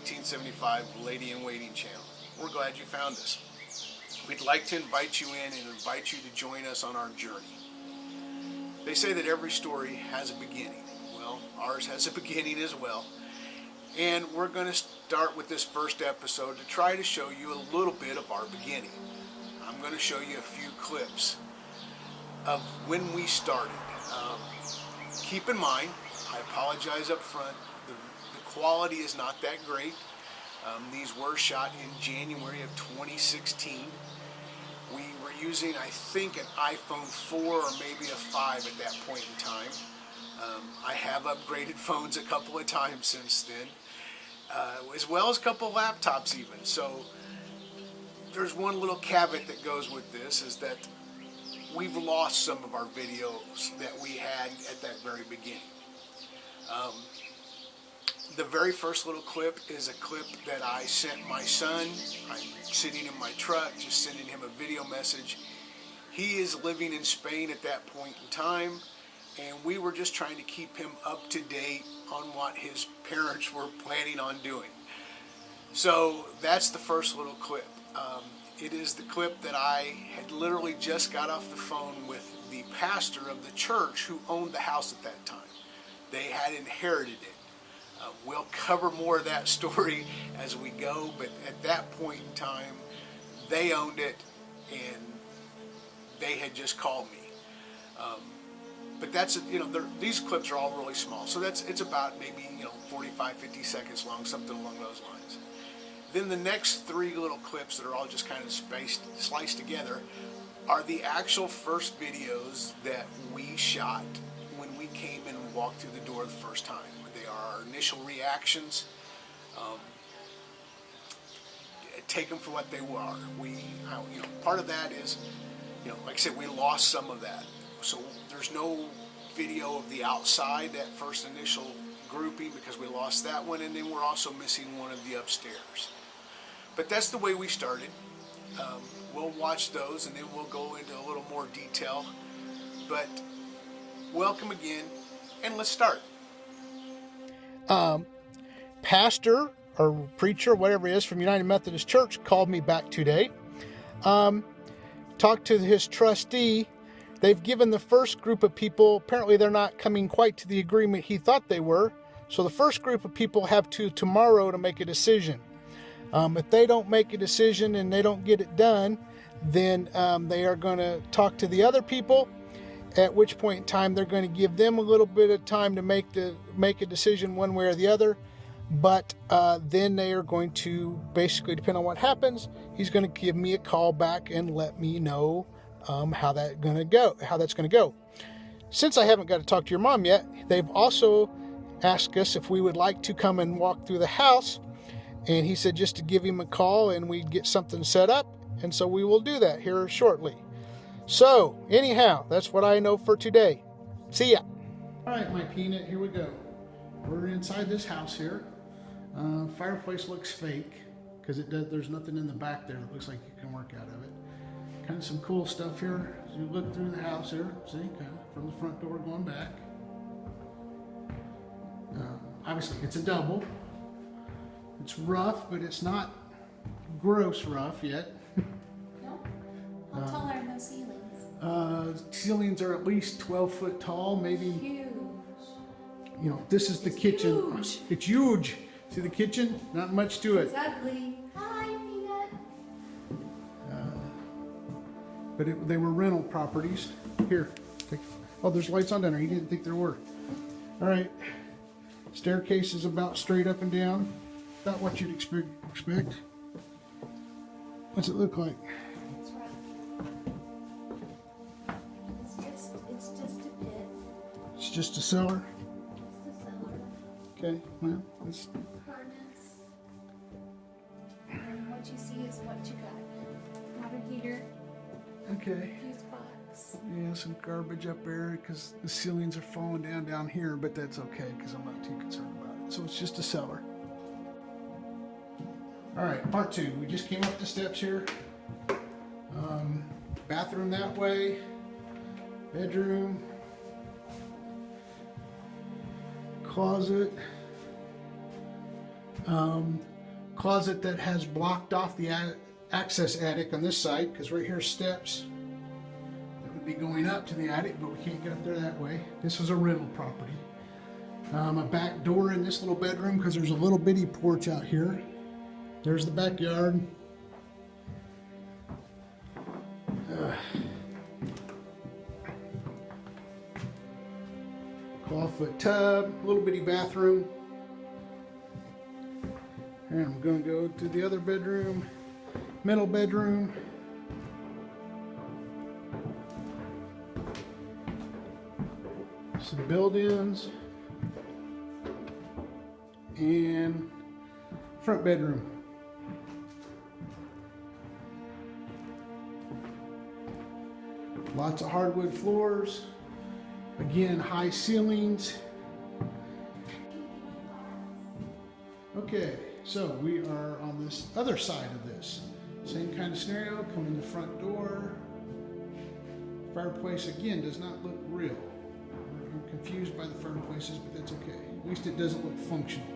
1875 Lady in Waiting channel. We're glad you found us. We'd like to invite you in and invite you to join us on our journey. They say that every story has a beginning. Well, ours has a beginning as well. And we're going to start with this first episode to try to show you a little bit of our beginning. I'm going to show you a few clips of when we started. Keep in mind, I apologize up front, the quality is not that great. These were shot in January of 2016. We were using, I think, an iPhone 4 or maybe a 5 at that point in time. I have upgraded phones a couple of times since then, as well as a couple of laptops even. So there's one little caveat that goes with this, is that we've lost some of our videos that we had at that very beginning. The very first little clip is a clip that I sent my son. I'm sitting in my truck, just sending him a video message. He is living in Spain at that point in time, and we were just trying to keep him up to date on what his parents were planning on doing. So that's the first little clip. It is the clip that I had literally just got off the phone with the pastor of the church who owned the house at that time. They had inherited it. We'll cover more of that story as we go, but at that point in time, they owned it and they had just called me. But that's, these clips are all really small, so it's about maybe 45, 50 seconds long, something along those lines. Then the next three little clips that are all just kind of sliced together are the actual first videos that we shot when we came in and walked through the door the first time. They are our initial reactions. Take them for what they were. Part of that is, like I said, we lost some of that. So there's no video of the outside, that first initial grouping, because we lost that one, and then we're also missing one of the upstairs. But that's the way we started. We'll watch those and then we'll go into a little more detail. But welcome again, and let's start. Pastor or preacher, whatever it is, from United Methodist Church called me back today. Talked to his trustee. They've given the first group of people, apparently they're not coming quite to the agreement he thought they were. So the first group of people have to tomorrow to make a decision. If they don't make a decision and they don't get it done, then they are going to talk to the other people, at which point in time they're going to give them a little bit of time to make a decision one way or the other. But then they are going to, basically, depending on what happens, he's going to give me a call back and let me know how that's going to go. Since I haven't got to talk to your mom yet, they've also asked us if we would like to come and walk through the house. And he said just to give him a call and we'd get something set up. And so we will do that here shortly. So, anyhow, that's what I know for today. See ya. All right, my peanut, here we go. We're inside this house here. Fireplace looks fake because there's nothing in the back there that looks like you can work out of it. Kind of some cool stuff here. As you look through the house here, see, kind of from the front door going back. Obviously, it's a double. It's rough, but it's not gross rough yet. Nope. How tall are those ceilings? Ceilings are at least 12 foot tall, maybe. Huge. This is the kitchen. Huge. It's huge. See the kitchen? Not much to it. It's ugly. Hi, Peanut. But they were rental properties. Here. There's lights on down there. You didn't think there were. All right. Staircase is about straight up and down. About what you'd expect. What's it look like? It's rough. It's just a pit. It's just a cellar. Just a cellar. Okay. Well, it's Furnace. And what you see is what you got. Water heater. okay. Fuse box. Yeah, some garbage up there because the ceilings are falling down here, but that's okay because I'm not too concerned about it. So it's just a cellar. All right, part two. We just came up the steps here. Bathroom that way. Bedroom. Closet. closet that has blocked off the access attic on this side, because right here are steps that would be going up to the attic, but we can't get up there that way. This was a rental property. A back door in this little bedroom, because there's a little bitty porch out here. There's the backyard. Clawfoot tub, little bitty bathroom. And I'm going to go to the other bedroom, middle bedroom. Some build-ins. And front bedroom. Lots of hardwood floors. Again, high ceilings. Okay, so we are on this other side of this. Same kind of scenario, come in the front door. Fireplace, again, does not look real. I'm confused by the fireplaces, but that's okay. At least it doesn't look functional.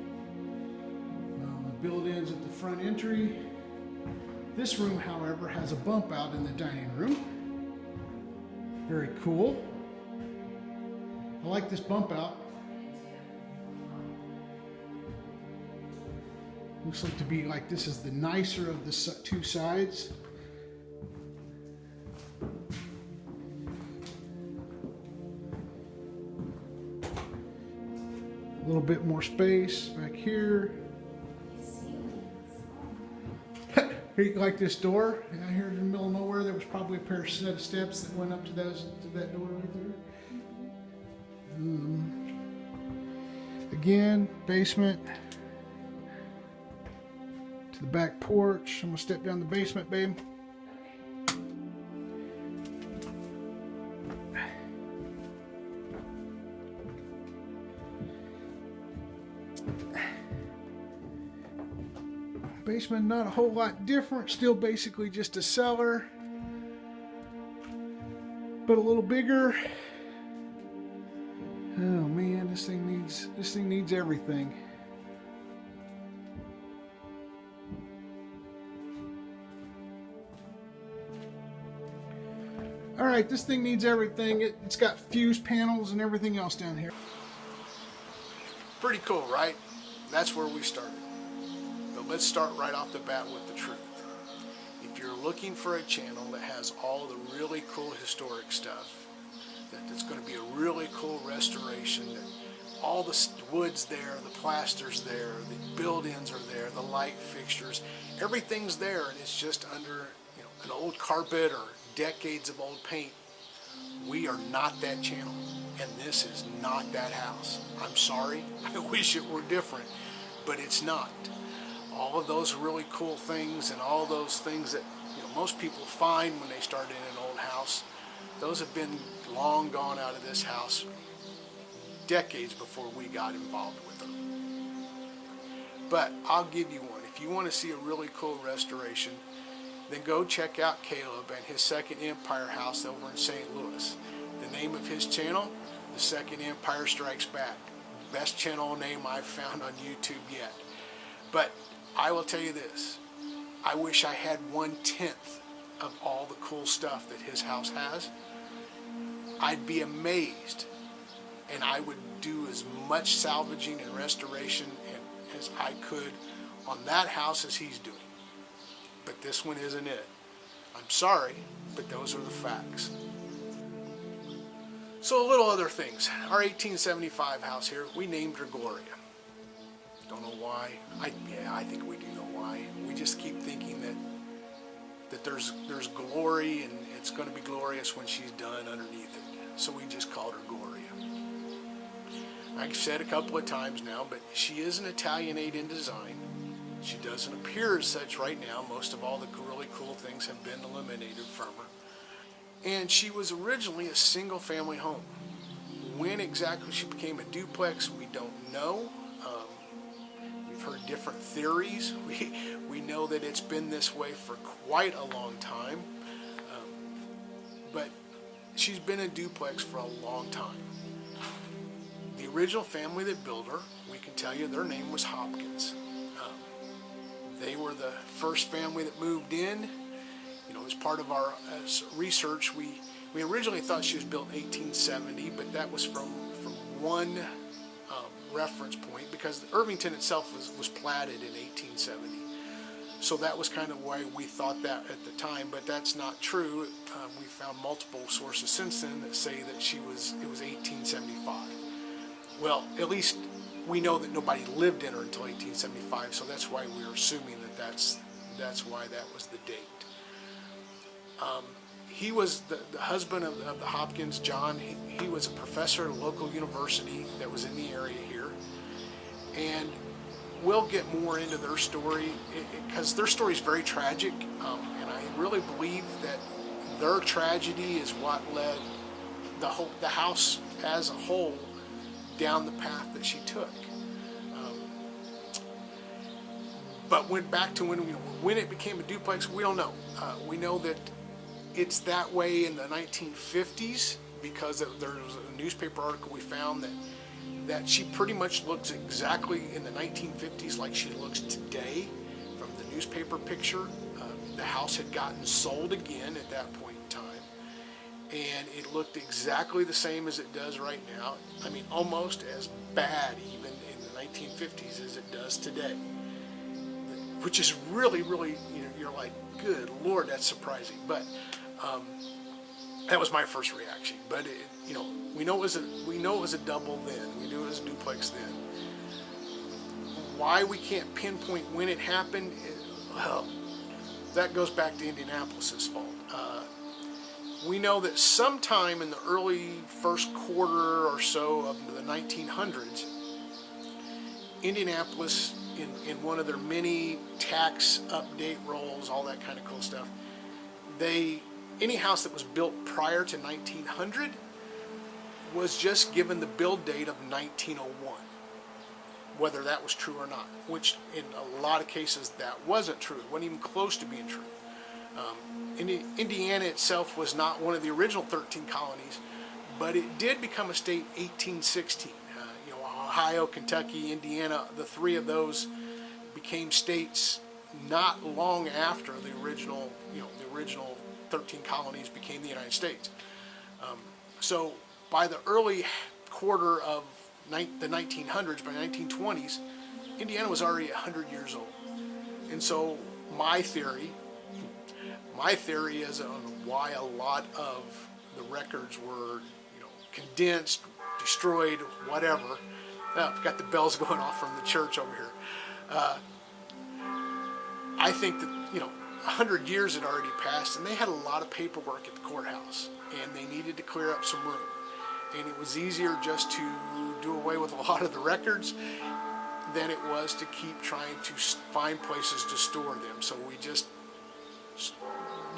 Build-ins at the front entry. This room, however, has a bump out in the dining room. Very cool. I like this bump out. Looks like to be like this is the nicer of the two sides. A little bit more space back here. Like this door out here in the middle of nowhere, there was probably a set of steps that went up to that door right there. Again, basement to the back porch. I'm gonna step down the basement, babe. Basement, not a whole lot different, still basically just a cellar, but a little bigger. Oh man, this thing needs everything. All right, this thing needs everything. It's got fuse panels and everything else down here. Pretty cool, right? That's where we started. Let's start right off the bat with the truth. If you're looking for a channel that has all the really cool historic stuff, that's going to be a really cool restoration, that all the wood's there, the plaster's there, the build-ins are there, the light fixtures, everything's there, and it's just under an old carpet or decades of old paint. We are not that channel, and this is not that house. I'm sorry, I wish it were different, but it's not. All of those really cool things and all those things that most people find when they start in an old house, those have been long gone out of this house decades before we got involved with them. But I'll give you one. If you want to see a really cool restoration, then go check out Caleb and his Second Empire house over in St. Louis. The name of his channel, The Second Empire Strikes Back. Best channel name I've found on YouTube yet. But I will tell you this, I wish I had 1/10 of all the cool stuff that his house has. I'd be amazed, and I would do as much salvaging and restoration as I could on that house as he's doing. But this one isn't it. I'm sorry, but those are the facts. So a little other things. Our 1875 house here, we named her Gloria. Don't know why. I think we do know why. We just keep thinking that there's glory and it's going to be glorious when she's done underneath it. So we just called her Gloria. I've said a couple of times now, but she is an Italianate in design. She doesn't appear as such right now. Most of all the really cool things have been eliminated from her. And she was originally a single family home. When exactly she became a duplex, we don't know. We've heard different theories. We know that it's been this way for quite a long time. But she's been a duplex for a long time. The original family that built her, we can tell you their name was Hopkins. They were the first family that moved in. You know, as part of our research, we originally thought she was built in 1870, but that was from one reference point, because Irvington itself was platted in 1870. So that was kind of why we thought that at the time, but that's not true. We found multiple sources since then that say that it was 1875. Well, at least we know that nobody lived in her until 1875, so that's why we're assuming that that's why that was the date. He was the husband of the Hopkins, John. He was a professor at a local university that was in the area here. And we'll get more into their story, because their story is very tragic. And I really believe that their tragedy is what led the house as a whole down the path that she took. But went back to when it became a duplex, we don't know. We know that it's that way in the 1950s, because there was a newspaper article we found that she pretty much looks exactly in the 1950s like she looks today from the newspaper picture. The house had gotten sold again at that point in time, and it looked exactly the same as it does right now. I mean, almost as bad even in the 1950s as it does today, which is really, really, you're like, good Lord, that's surprising. But that was my first reaction. But we know it was a double then. We knew it was a duplex then. Why we can't pinpoint when it happened, well, that goes back to Indianapolis's fault. We know that sometime in the early first quarter or so of the 1900s, Indianapolis, in one of their many tax update rolls, all that kind of cool stuff, any house that was built prior to 1900 was just given the build date of 1901, whether that was true or not, which in a lot of cases that wasn't true. It wasn't even close to being true. Indiana itself was not one of the original 13 colonies, but it did become a state 1816. Ohio, Kentucky, Indiana, the three of those became states not long after the original 13 colonies became the United States. So by the early quarter of the 1900s, by the 1920s, Indiana was already 100 years old. And so my theory is on why a lot of the records were, condensed, destroyed, whatever. I've got the bells going off from the church over here. I think that, 100 years had already passed, and they had a lot of paperwork at the courthouse, and they needed to clear up some room. And it was easier just to do away with a lot of the records than it was to keep trying to find places to store them. So we just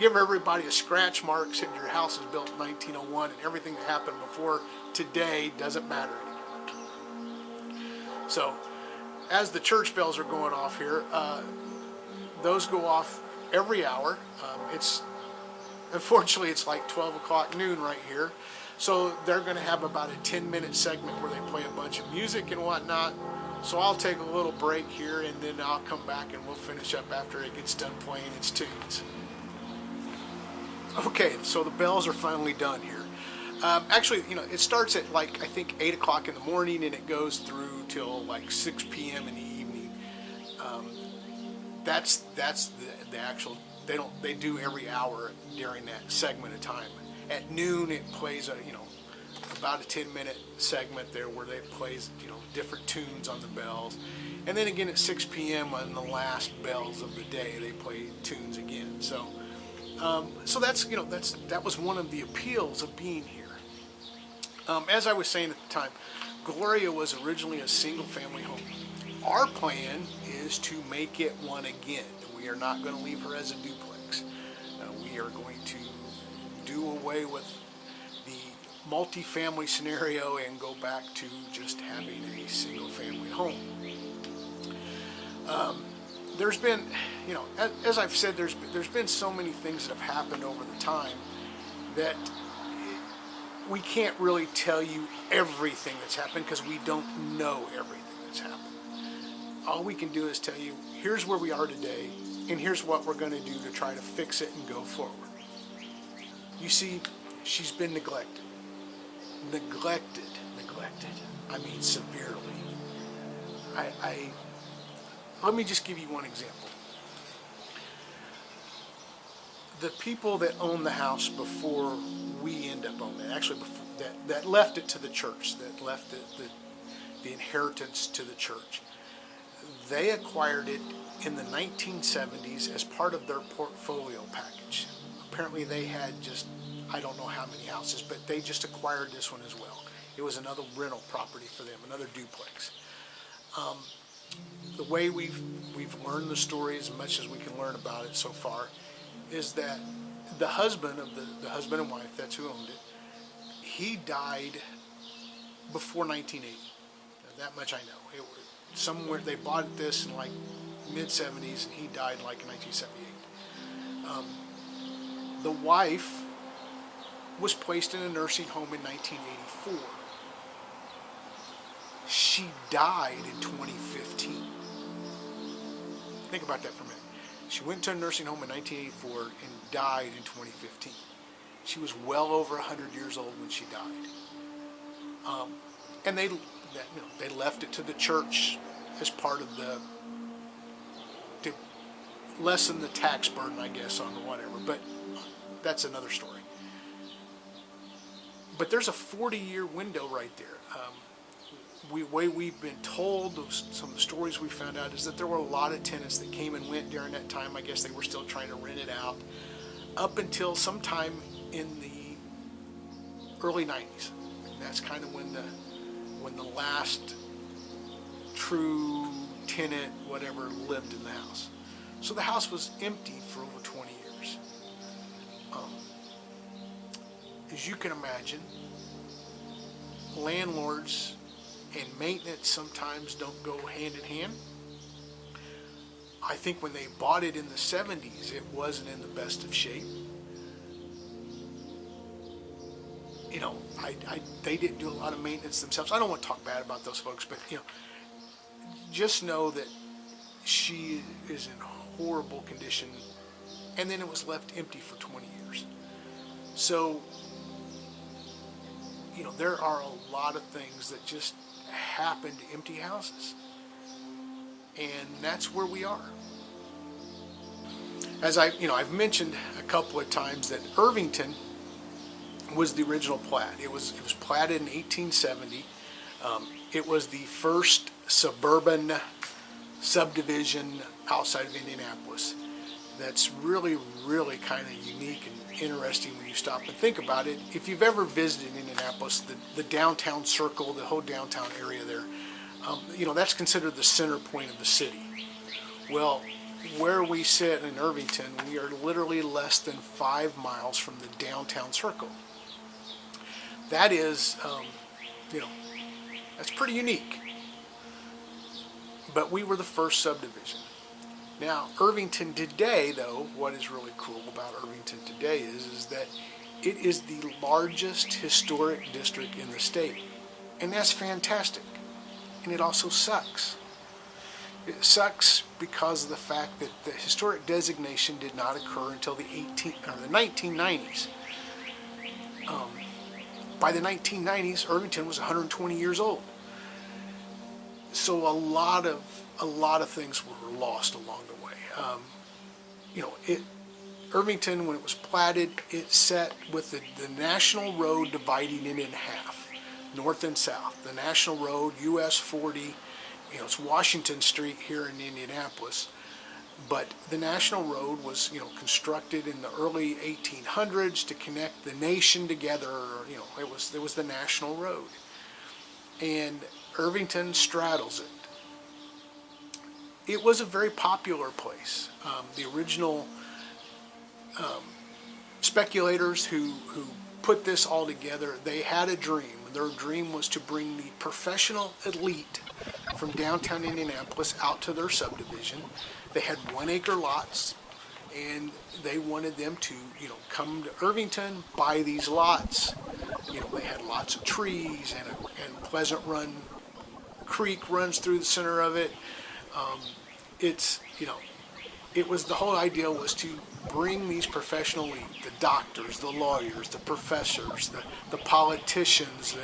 give everybody a scratch mark saying your house is built in 1901, and everything that happened before today doesn't matter anymore. So as the church bells are going off here, those go off every hour. Unfortunately, it's like 12 o'clock noon right here. So they're going to have about a 10-minute segment where they play a bunch of music and whatnot. So I'll take a little break here, and then I'll come back and we'll finish up after it gets done playing its tunes. Okay, so the bells are finally done here. Actually, it starts at I think 8 o'clock in the morning, and it goes through till 6 p.m. in the evening. That's the actual. They do every hour during that segment of time. At noon, it plays about a 10-minute segment there where they plays different tunes on the bells, and then again at 6 p.m. on the last bells of the day, they play tunes again. So that was one of the appeals of being here. As I was saying at the time, Gloria was originally a single-family home. Our plan is to make it one again. We are not going to leave her as a duplex. We are going to do away with the multi-family scenario and go back to just having a single-family home. There's been, as I've said, there's been so many things that have happened over the time that we can't really tell you everything that's happened because we don't know everything that's happened. all we can do is tell you, here's where we are today, and here's what we're going to do to try to fix it and go forward. You see, she's been neglected. Neglected. I mean, severely. Let me just give you one example. The people that owned the house before we end up owning it, actually before, that left it to the church, that left the inheritance to the church, they acquired it in the 1970s as part of their portfolio package. Apparently they had just, I don't know how many houses, but they just acquired this one as well. It was another rental property for them, another duplex. The way we've learned the story, as much as we can learn about it so far, is that the husband of the husband and wife, that's who owned it, he died before 1980. Now, that much I know. It was somewhere they bought this in like mid-70s, and he died like in 1978. The wife was placed in a nursing home in 1984. She died in 2015. Think about that for a minute. She went to a nursing home in 1984 and died in 2015. She was well over 100 years old when she died. And they left it to the church as part of to lessen the tax burden, I guess, on whatever. But that's another story. But there's a 40-year window right there. Way we've been told, some of the stories we found out, is that there were a lot of tenants that came and went during that time. I guess they were still trying to rent it out up until sometime in the early 90s. And that's kind of when the last true tenant, whatever, lived in the house. So the house was empty for over 20 years. As you can imagine, landlords and maintenance sometimes don't go hand in hand. I think when they bought it in the 70s, it wasn't in the best of shape. You know, they didn't do a lot of maintenance themselves. I don't want to talk bad about those folks, but just know that she is in horrible condition, and then it was left empty for 20 years. So, there are a lot of things that just happen to empty houses, and that's where we are. As I've mentioned a couple of times that Irvington was the original plat. It was platted in 1870. It was the first suburban subdivision outside of Indianapolis. That's really, really kind of unique and interesting when you stop and think about it. If you've ever visited Indianapolis, the downtown circle, the whole downtown area there, that's considered the center point of the city. Well, where we sit in Irvington, we are literally less than 5 miles from the downtown circle. That is, that's pretty unique. But we were the first subdivision. Now, Irvington today, though, what is really cool about Irvington today is that it is the largest historic district in the state. And that's fantastic. And it also sucks. It sucks because of the fact that the historic designation did not occur until the 1990s. By the 1990s, Irvington was 120 years old. So a lot of things were lost along the way. Irvington, when it was platted, it set with the national road dividing it in half, north and south. The national road, US 40, it's Washington Street here in Indianapolis, but the national road was, constructed in the early 1800s to connect the nation together. It was the national road, and Irvington straddles it. It was a very popular place. The original speculators who put this all together, they had a dream. Their dream was to bring the professional elite from downtown Indianapolis out to their subdivision. They had 1-acre lots, and they wanted them to, come to Irvington, buy these lots. They had lots of trees, and Pleasant Run Creek runs through the center of it. It's, it was, the whole idea was to bring these professional elite, the doctors, the lawyers, the professors, the politicians,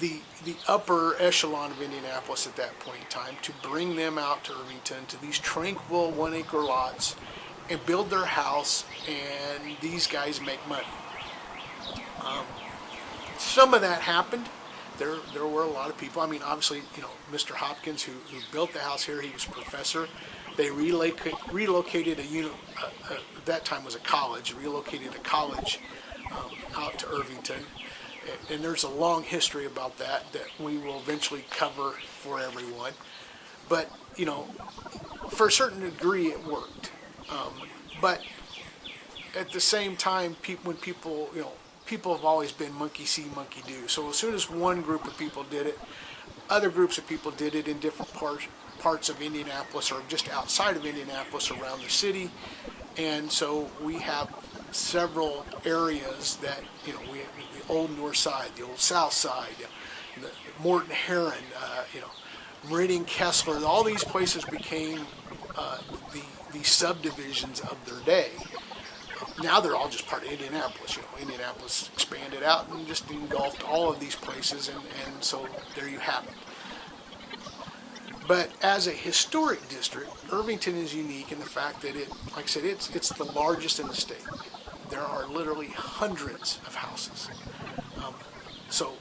the upper echelon of Indianapolis at that point in time, to bring them out to Irvington, to these tranquil 1-acre lots, and build their house, and these guys make money. Some of that happened. There were a lot of people. I mean, obviously, Mr. Hopkins, who built the house here, he was a professor. They relocated at that time was a college, relocated a college out to Irvington. And there's a long history about that we will eventually cover for everyone. But, for a certain degree it worked. But at the same time, when people have always been monkey see, monkey do. So as soon as one group of people did it, other groups of people did it in different parts of Indianapolis or just outside of Indianapolis around the city. And so we have several areas that, the old north side, the old south side, the Morton Heron, Meridian Kessler, all these places became the subdivisions of their day. Now they're all just part of Indianapolis. Indianapolis expanded out and just engulfed all of these places, and so there you have it. But as a historic district, Irvington is unique in the fact that like I said, it's the largest in the state. There are literally hundreds of houses. So,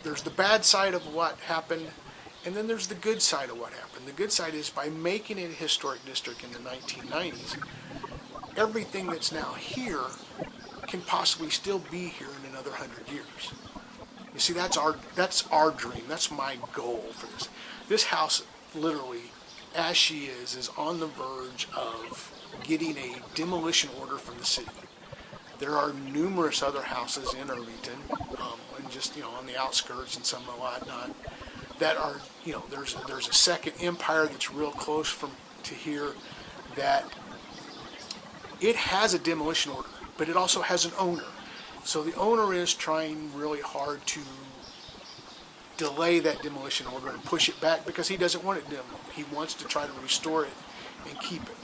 there's the bad side of what happened, and then there's the good side of what happened. The good side is, by making it a historic district in the 1990s, everything that's now here can possibly still be here in another 100 years. You see, that's our dream. That's my goal for this. This house, literally, as she is on the verge of getting a demolition order from the city. There are numerous other houses in Irvington, and just on the outskirts and some and whatnot, that are there's a second Empire that's real close to here, that it has a demolition order, but it also has an owner. So the owner is trying really hard to delay that demolition order and push it back because he doesn't want it demoed. He wants to try to restore it and keep it.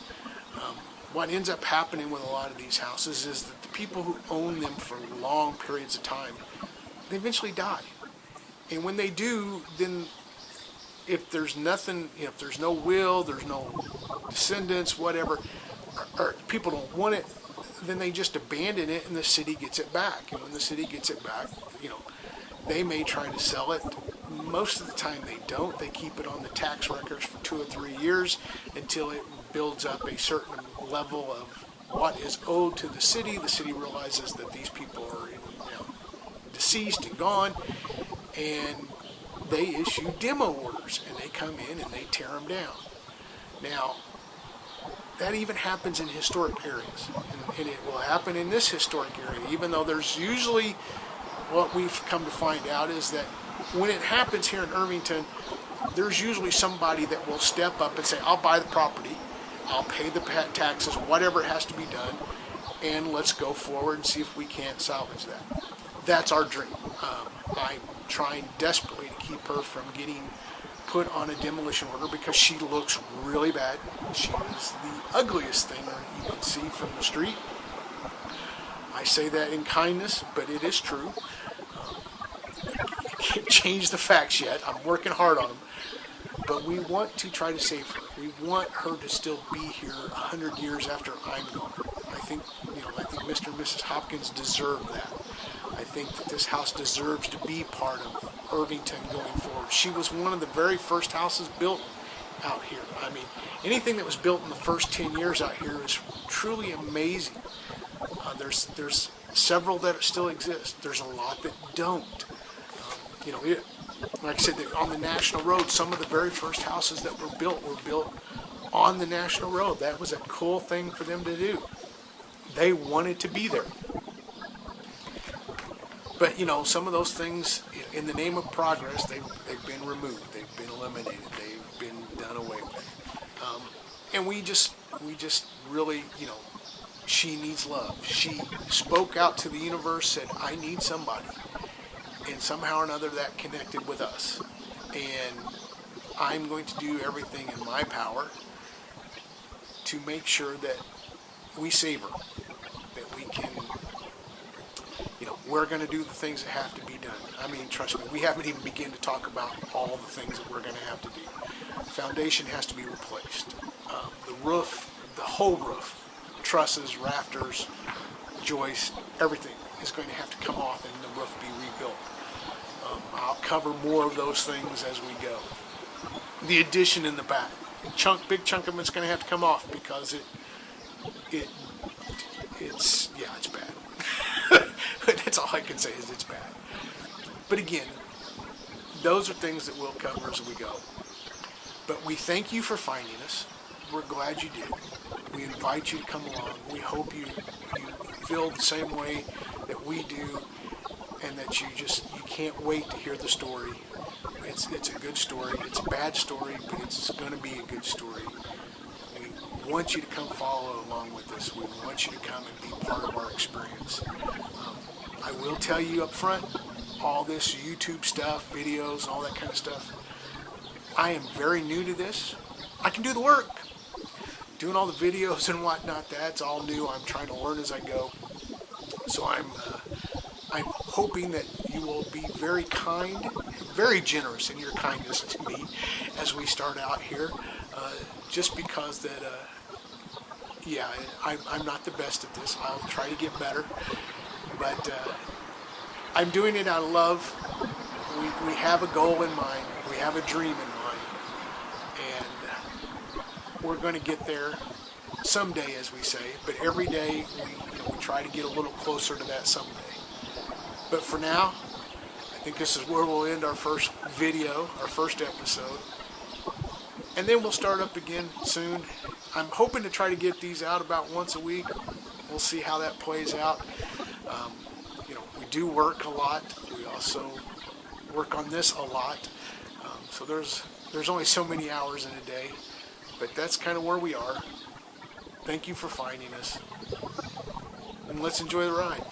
What ends up happening with a lot of these houses is that the people who own them for long periods of time, they eventually die. And when they do, then if there's nothing, if there's no will, there's no descendants, whatever, or people don't want it, then they just abandon it and the city gets it back. And when the city gets it back, they may try to sell it. Most of the time they don't. They keep it on the tax records for 2 or 3 years until it builds up a certain level of what is owed to the city. The city realizes that these people are deceased and gone, and they issue demo orders, and they come in and they tear them down. Now, that even happens in historic areas, and it will happen in this historic area, even though there's usually, what we've come to find out is that when it happens here in Irvington, there's usually somebody that will step up and say, I'll buy the property, I'll pay the taxes, whatever has to be done, and let's go forward and see if we can't salvage that. That's our dream. I'm trying desperately to keep her from getting put on a demolition order because she looks really bad. She is the ugliest thing you can see from the street. I say that in kindness, but it is true. I can't change the facts yet. I'm working hard on them. But we want to try to save her. We want her to still be here 100 years after I'm gone. I think Mr. and Mrs. Hopkins deserve that. I think that this house deserves to be part of Irvington going forward. She was one of the very first houses built out here. I mean, anything that was built in the first 10 years out here is truly amazing. There's several that still exist. There's a lot that don't. Like I said, on the National Road, some of the very first houses that were built on the National Road. That was a cool thing for them to do. They wanted to be there. But, some of those things, in the name of progress, they've been removed. They've been eliminated. They've been done away with. And we just really, she needs love. She spoke out to the universe, said, I need somebody. And somehow or another that connected with us. And I'm going to do everything in my power to make sure that we savor, that we can, we're going to do the things that have to be done. I mean, trust me, we haven't even begun to talk about all the things that we're going to have to do. Foundation has to be replaced. The roof, the whole roof, trusses, rafters, joists, everything is going to have to come off and the roof be rebuilt. I'll cover more of those things as we go. The addition in the back, big chunk of it's going to have to come off because it's bad. That's all I can say is it's bad. But again, those are things that we'll cover as we go. But we thank you for finding us. We're glad you did. We invite you to come along. We hope you feel the same way that we do, and that you can't wait to hear the story. It's a good story. It's a bad story, but it's going to be a good story. We want you to come follow along with us. We want you to come and be part of our experience. I will tell you up front, all this YouTube stuff, videos, all that kind of stuff, I am very new to this. I can do the work. Doing all the videos and whatnot, that's all new. I'm trying to learn as I go. So I'm hoping that you will be very kind, very generous in your kindness to me as we start out here. Just because that, I'm not the best at this. I'll try to get better. But I'm doing it out of love. We have a goal in mind. We have a dream in mind. And we're going to get there someday, as we say. But every day we try to get a little closer to that someday. But for now, I think this is where we'll end our first video, our first episode. And then we'll start up again soon. I'm hoping to try to get these out about once a week. We'll see how that plays out. We do work a lot. We also work on this a lot. So there's only so many hours in a day. But that's kind of where we are. Thank you for finding us. And let's enjoy the ride.